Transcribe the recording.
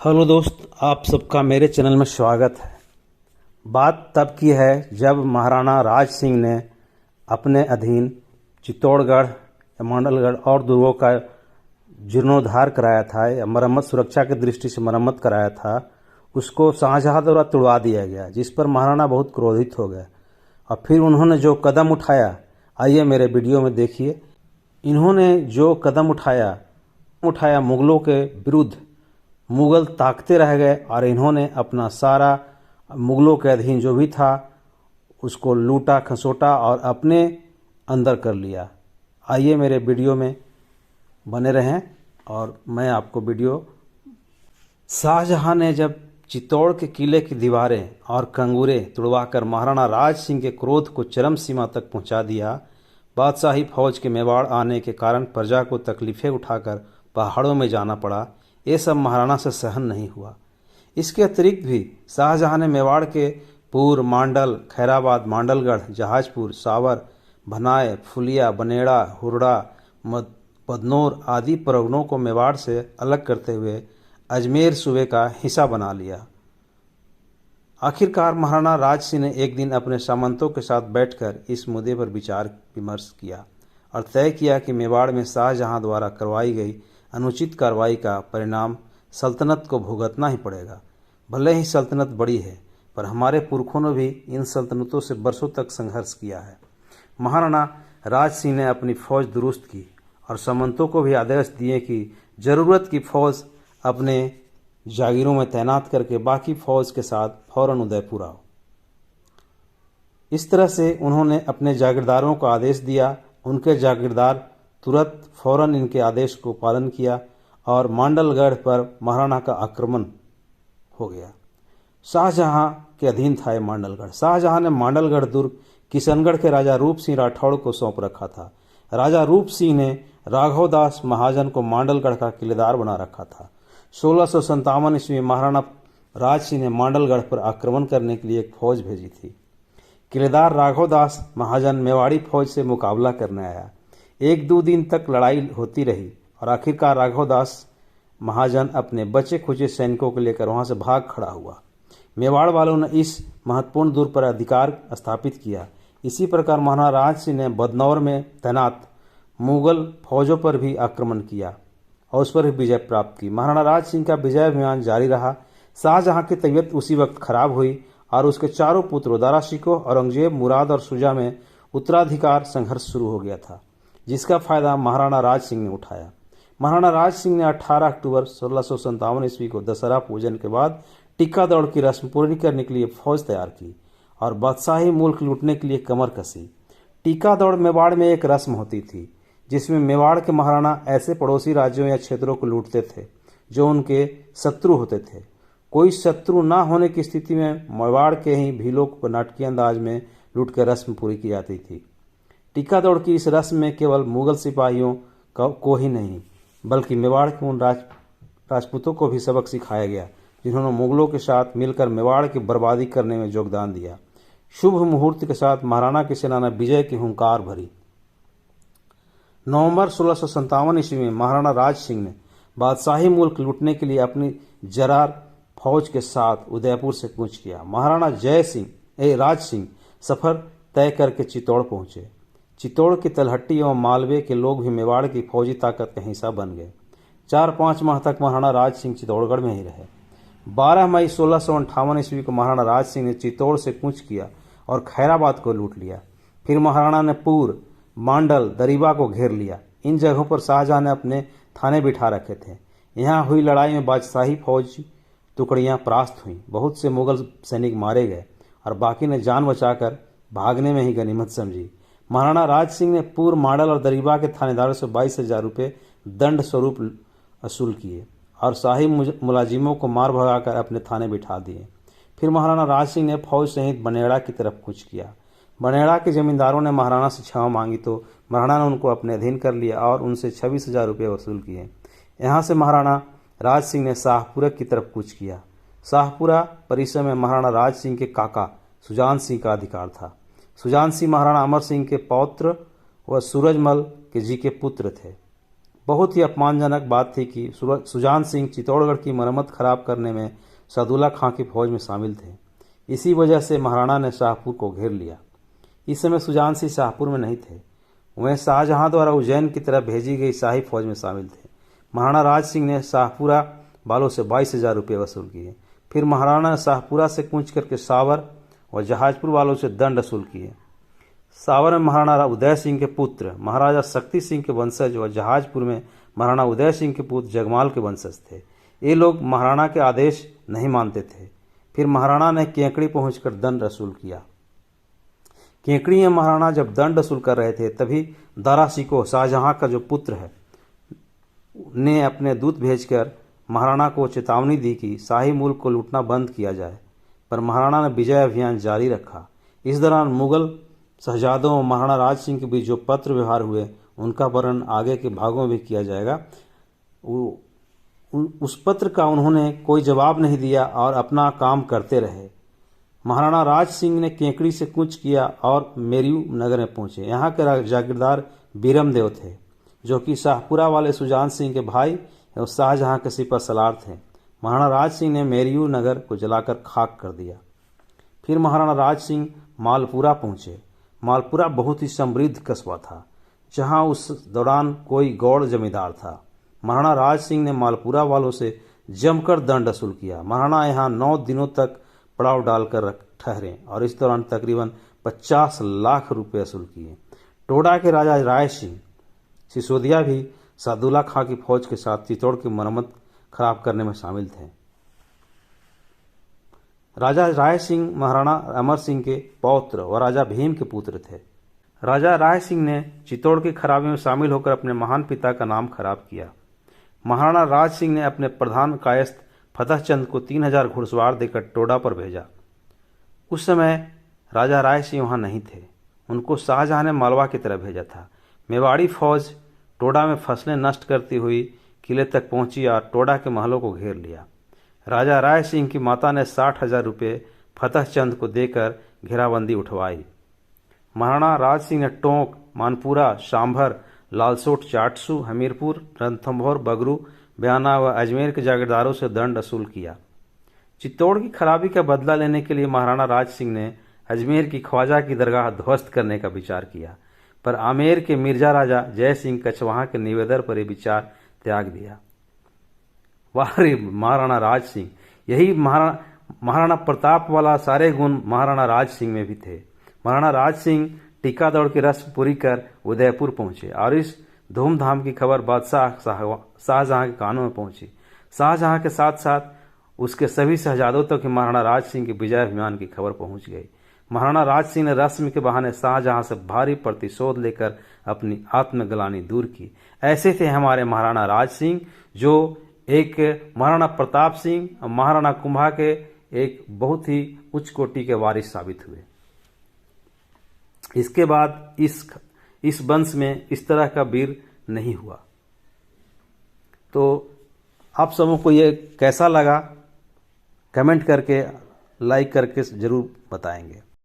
Hello दोस्त, आप सबका मेरे चैनल में स्वागत है। बात तब की है जब महाराणा राज सिंह ने अपने अधीन चित्तौड़गढ़ या मांडलगढ़ और दुर्गों का जीर्णोद्धार कराया था या मरम्मत, सुरक्षा की दृष्टि से मरम्मत कराया था। उसको शाहजहां द्वारा तुड़वा दिया गया, जिस पर महाराणा बहुत क्रोधित हो गए। और फिर उन्होंने जो कदम उठाया, आइए मेरे वीडियो में देखिए। इन्होंने जो कदम उठाया मुगलों के विरुद्ध। मुगल ताकते रह गए और इन्होंने अपना सारा मुगलों के अधीन जो भी था उसको लूटा खसोटा और अपने अंदर कर लिया। आइए मेरे वीडियो में बने रहें और मैं आपको वीडियो। शाहजहां ने जब चित्तौड़ के किले की दीवारें और कंगूरे तुड़वाकर महाराणा राज सिंह के क्रोध को चरम सीमा तक पहुंचा दिया। बादशाही फौज के मेवाड़ आने के कारण प्रजा को तकलीफें उठाकर पहाड़ों में जाना पड़ा। ये सब महाराणा से सहन नहीं हुआ। इसके अतिरिक्त भी शाहजहां ने मेवाड़ के पूर, मांडल, खैराबाद, मांडलगढ़, जहाजपुर, सावर, भनाय, फुलिया, बनेड़ा, हुरड़ा, बदनौर आदि परगनों को मेवाड़ से अलग करते हुए अजमेर सूबे का हिस्सा बना लिया। आखिरकार महाराणा राज सिंह ने एक दिन अपने सामंतों के साथ बैठकर इस मुद्दे पर विचार विमर्श किया और तय किया कि मेवाड़ में शाहजहां द्वारा करवाई गई अनुचित कार्रवाई का परिणाम सल्तनत को भुगतना ही पड़ेगा। भले ही सल्तनत बड़ी है, पर हमारे पुरखों ने भी इन सल्तनतों से बरसों तक संघर्ष किया है। महाराणा राज सिंह ने अपनी फौज दुरुस्त की और सामंतों को भी आदेश दिए कि जरूरत की फौज अपने जागीरों में तैनात करके बाकी फौज के साथ फौरन उदयपुर आओ। इस तरह से उन्होंने अपने जागीरदारों को आदेश दिया। उनके जागीरदार तुरंत फौरन इनके आदेश को पालन किया और मांडलगढ़ पर महाराणा का आक्रमण हो गया। शाहजहां के अधीन था मांडलगढ़। शाहजहां ने मांडलगढ़ दुर्ग किशनगढ़ के राजा रूप सिंह राठौड़ को सौंप रखा था। राजा रूप सिंह ने राघवदास महाजन को मांडलगढ़ का किलेदार बना रखा था। 1657 ईस्वी में महाराणा राज सिंह ने मांडलगढ़ पर आक्रमण करने के लिए एक फौज भेजी थी। किलेदार राघवदास महाजन मेवाड़ी फौज से मुकाबला करने आया। 1-2 दिन तक लड़ाई होती रही और आखिरकार राघवदास महाजन अपने बचे खुचे सैनिकों को लेकर वहां से भाग खड़ा हुआ। मेवाड़ वालों ने इस महत्वपूर्ण दुर्ग पर अधिकार स्थापित किया। इसी प्रकार महाराणा राज सिंह ने बदनौर में तैनात मुगल फौजों पर भी आक्रमण किया और उस पर भी विजय प्राप्त की। महाराणा राज सिंह का विजय अभियान जारी रहा। शाहजहां की तबीयत उसी वक्त खराब हुई और उसके चारों पुत्रों दारा शिकोह, औरंगजेब, मुराद और शुजा में उत्तराधिकार संघर्ष शुरू हो गया था, जिसका फायदा महाराणा राज सिंह ने उठाया। महाराणा राज सिंह ने 18 अक्टूबर 1657 ईस्वी को दशहरा पूजन के बाद टिक्का दौड़ की रस्म पूरी करने के लिए फौज तैयार की और बादशाही मुल्क लूटने के लिए कमर कसी। टिक्का दौड़ मेवाड़ में एक रस्म होती थी, जिसमें मेवाड़ के महाराणा ऐसे पड़ोसी राज्यों या क्षेत्रों को लूटते थे जो उनके शत्रु होते थे। कोई शत्रु न होने की स्थिति में मेवाड़ के ही भीलों को नाटकीय अंदाज में लूट कर रस्म पूरी की जाती थी। टिक्का दौड़ की इस रस्म में केवल मुगल सिपाहियों को ही नहीं, बल्कि मेवाड़ के उन राजपूतों को भी सबक सिखाया गया जिन्होंने मुगलों के साथ मिलकर मेवाड़ की बर्बादी करने में योगदान दिया। शुभ मुहूर्त के साथ महाराणा की सेना ने विजय की हुंकार भरी। नवंबर 1657 ईस्वी में महाराणा राज सिंह ने बादशाही मुल्क लूटने के लिए अपनी जरार फौज के साथ उदयपुर से कूच किया। महाराणा राज सिंह सफर तय करके चित्तौड़ पहुंचे। चित्तौड़ की तलहट्टी एवं मालवे के लोग भी मेवाड़ की फौजी ताकत का हिस्सा बन गए। 4-5 माह तक महाराणा राज सिंह चित्तौड़गढ़ में ही रहे। 12 मई 1658 ईस्वी को महाराणा राज सिंह ने चित्तौड़ से कूच किया और खैराबाद को लूट लिया। फिर महाराणा ने पूर, मांडल, दरीबा को घेर लिया। इन जगहों पर शाहजहां ने अपने थाने बिठा रखे थे। यहाँ हुई लड़ाई में बादशाही फौज टुकड़ियां परास्त हुई। बहुत से मुगल सैनिक मारे गए और बाकी ने जान बचाकर भागने में ही गनीमत समझी। महाराणा राज सिंह ने पूर्व, मांडल और दरीबा के थानेदारों से 22,000 रुपये दंड स्वरूप वसूल किए और शाही मुलाजिमों को मार भगाकर अपने थाने बिठा दिए। फिर महाराणा राज सिंह ने फौज सहित बनेड़ा की तरफ कूच किया। बनेड़ा के जमींदारों ने महाराणा से क्षमा मांगी तो महाराणा ने उनको अपने अधीन कर लिया और उनसे 26,000 रुपये वसूल किए। यहाँ से महाराणा राज सिंह ने शाहपुरा की तरफ कूच किया। शाहपुरा परिसर में महाराणा राज सिंह के काका सुजान सिंह का अधिकार था। सुजान सिंह महाराणा अमर सिंह के पौत्र व सूरजमल के जी के पुत्र थे। बहुत ही अपमानजनक बात थी कि सुजान सिंह चित्तौड़गढ़ की मरम्मत खराब करने में सदुल्ला खां की फौज में शामिल थे। इसी वजह से महाराणा ने शाहपुर को घेर लिया। इस समय सुजान सिंह शाहपुर में नहीं थे, वह शाहजहां द्वारा उज्जैन की तरफ भेजी गई शाही फौज में शामिल थे। महाराणा राज सिंह ने शाहपुरा वालों से 22,000 रुपये वसूल किए। फिर महाराणा ने शाहपुरा से कूच करके सावर और जहाजपुर वालों से दंड वसूल किए। सावर में महाराणा उदय सिंह के पुत्र महाराजा शक्ति सिंह के वंशज और जहाजपुर में महाराणा उदय सिंह के पुत्र जगमाल के वंशज थे। ये लोग महाराणा के आदेश नहीं मानते थे। फिर महाराणा ने केकड़ी पहुंचकर दंड वसूल किया। केकड़ी में महाराणा जब दंड वसूल कर रहे थे तभी दारा शिकोह शाहजहां का जो पुत्र है ने अपने दूत भेजकर महाराणा को चेतावनी दी कि शाही मुल्क को लूटना बंद किया जाए, पर महाराणा ने विजय अभियान जारी रखा। इस दौरान मुगल शहजादों और महाराणा राज सिंह के बीच जो पत्र व्यवहार हुए उनका वर्णन आगे के भागों में किया जाएगा। उस पत्र का उन्होंने कोई जवाब नहीं दिया और अपना काम करते रहे। महाराणा राज सिंह ने केकड़ी से कूच किया और मेरऊ नगर में पहुंचे। यहाँ के जागीरदार बीरम देव थे, जो कि शाहपुरा वाले सुजान सिंह के भाई और शाहजहां के सिपह सलार थे। महाराणा राज सिंह ने मेरऊ नगर को जलाकर खाक कर दिया। फिर महाराणा राज सिंह मालपुरा पहुंचे। मालपुरा बहुत ही समृद्ध कस्बा था, जहां उस दौरान कोई गौड़ जमींदार था। महाराणा राज सिंह ने मालपुरा वालों से जमकर दंड वसूल किया। महाराणा यहाँ 9 दिनों तक पड़ाव डालकर ठहरे और इस दौरान तकरीबन 50 लाख रुपए वसूल किए। टोडा के राजा राय सिंह सिसोदिया भी सदुल्ला खां की फौज के साथ चित्तौड़ की मरम्मत खराब करने में शामिल थे। राजा राय सिंह महाराणा अमर सिंह के पौत्र और राजा भीम के पुत्र थे। राजा राय सिंह ने चित्तौड़ की खराबी में शामिल होकर अपने महान पिता का नाम खराब किया। महाराणा राज सिंह ने अपने प्रधान कायस्थ फतेहचंद को 3000 घुड़सवार देकर टोडा पर भेजा। उस समय राजा राय सिंह वहां नहीं थे, उनको शाहजहां ने मालवा की तरफ भेजा था। मेवाड़ी फौज टोडा में फसलें नष्ट करती हुई किले तक पहुंची और टोडा के महलों को घेर लिया। राजा राय सिंह की माता ने 60,000 रुपये फतेहचंद को देकर घेराबंदी उठवाई। महाराणा राज सिंह ने टोंक, मानपुरा, सांभर, लालसोट, चाटसू, हमीरपुर, रणथंभौर, बगरू, बयाना व अजमेर के जागीरदारों से दंड वसूल किया। चित्तौड़ की खराबी का बदला लेने के लिए महाराणा राज सिंह ने अजमेर की ख्वाजा की दरगाह ध्वस्त करने का विचार किया, पर आमेर के मिर्जा राजा जय सिंह कछवाहा के निवेदन पर यह विचार त्याग दिया। वाह रे महाराणा राज सिंह! यही महाराणा प्रताप वाला सारे गुण महाराणा राज सिंह में भी थे। महाराणा राज सिंह टीका दौड़ की रस्म पूरी कर उदयपुर पहुंचे और इस धूमधाम की खबर बादशाह शाहजहां के कानों में पहुंची। शाहजहां के साथ साथ उसके सभी शहजादों तक महाराणा राज सिंह के विजय अभियान की खबर पहुंच गई। महाराणा राज सिंह ने रस्म के बहाने शाहजहां से भारी प्रतिशोध लेकर अपनी आत्मग्लानि दूर की। ऐसे थे हमारे महाराणा राज सिंह, जो एक महाराणा प्रताप सिंह और महाराणा कुंभा के एक बहुत ही उच्च कोटि के वारिस साबित हुए। इसके बाद इस वंश में इस तरह का वीर नहीं हुआ। तो आप सबों को ये कैसा लगा, कमेंट करके, लाइक करके जरूर बताएंगे।